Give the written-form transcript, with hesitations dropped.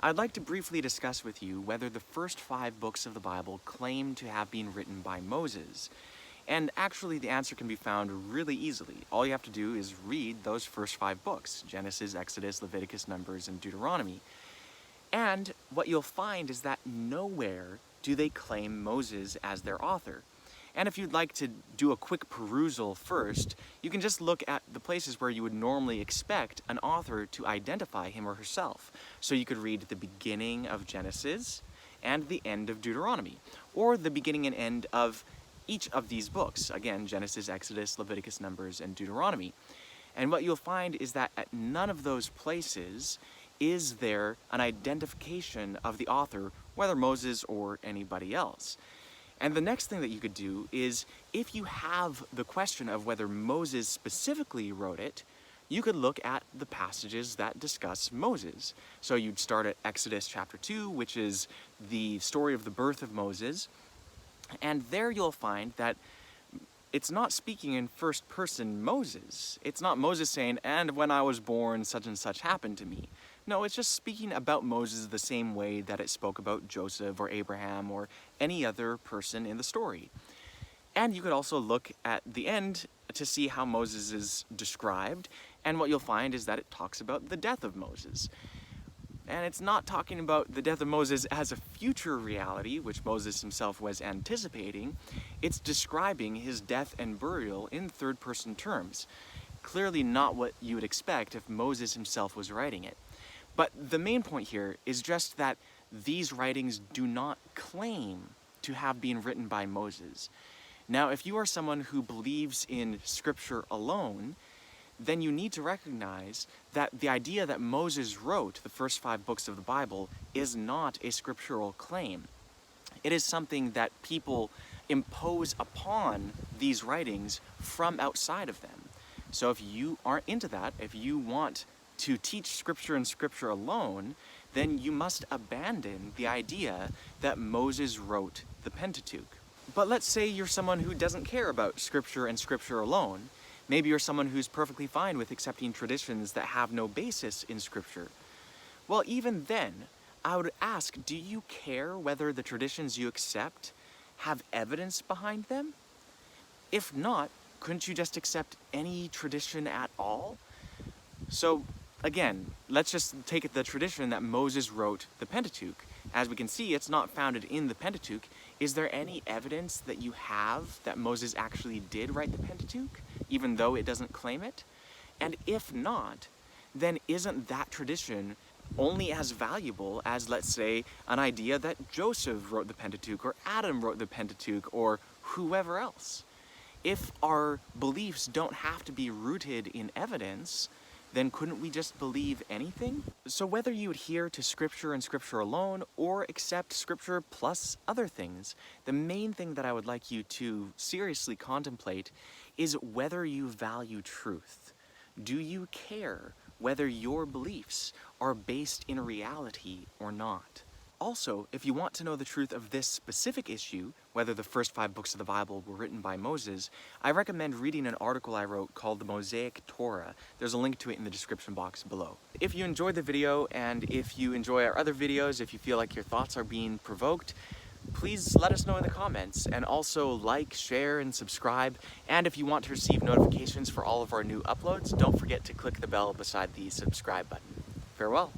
I'd like to briefly discuss with you whether the first 5 books of the Bible claim to have been written by Moses. And actually, the answer can be found really easily. All you have to do is read those first 5 books, Genesis, Exodus, Leviticus, Numbers, and Deuteronomy. And what you'll find is that nowhere do they claim Moses as their author. And if you'd like to do a quick perusal first, you can just look at the places where you would normally expect an author to identify him or herself. So you could read the beginning of Genesis and the end of Deuteronomy, or the beginning and end of each of these books. Again, Genesis, Exodus, Leviticus, Numbers, and Deuteronomy. And what you'll find is that at none of those places is there an identification of the author, whether Moses or anybody else. And the next thing that you could do is, if you have the question of whether Moses specifically wrote it, you could look at the passages that discuss Moses. So you'd start at Exodus chapter 2, which is the story of the birth of Moses. And there you'll find that it's not speaking in first person Moses. It's not Moses saying, and when I was born, such and such happened to me. No, it's just speaking about Moses the same way that it spoke about Joseph or Abraham or any other person in the story. And you could also look at the end to see how Moses is described, and what you'll find is that it talks about the death of Moses. And it's not talking about the death of Moses as a future reality, which Moses himself was anticipating. It's describing his death and burial in third-person terms. Clearly not what you would expect if Moses himself was writing it. But the main point here is just that these writings do not claim to have been written by Moses. Now, if you are someone who believes in Scripture alone, then you need to recognize that the idea that Moses wrote the first 5 books of the Bible is not a scriptural claim. It is something that people impose upon these writings from outside of them. So if you aren't into that, if you want to teach Scripture and Scripture alone, then you must abandon the idea that Moses wrote the Pentateuch. But let's say you're someone who doesn't care about Scripture and Scripture alone. Maybe you're someone who's perfectly fine with accepting traditions that have no basis in Scripture. Well, even then, I would ask, do you care whether the traditions you accept have evidence behind them? If not, couldn't you just accept any tradition at all? So, again, let's just take the tradition that Moses wrote the Pentateuch. As we can see, it's not founded in the Pentateuch. Is there any evidence that you have that Moses actually did write the Pentateuch, even though it doesn't claim it? And if not, then isn't that tradition only as valuable as, let's say, an idea that Joseph wrote the Pentateuch, or Adam wrote the Pentateuch, or whoever else? If our beliefs don't have to be rooted in evidence, then couldn't we just believe anything? So whether you adhere to Scripture and Scripture alone, or accept Scripture plus other things, the main thing that I would like you to seriously contemplate is whether you value truth. Do you care whether your beliefs are based in reality or not? Also, if you want to know the truth of this specific issue, whether the first 5 books of the Bible were written by Moses, I recommend reading an article I wrote called The Mosaic Torah. There's a link to it in the description box below. If you enjoyed the video, and if you enjoy our other videos, if you feel like your thoughts are being provoked, please let us know in the comments, and also like, share, and subscribe. And if you want to receive notifications for all of our new uploads, don't forget to click the bell beside the subscribe button. Farewell.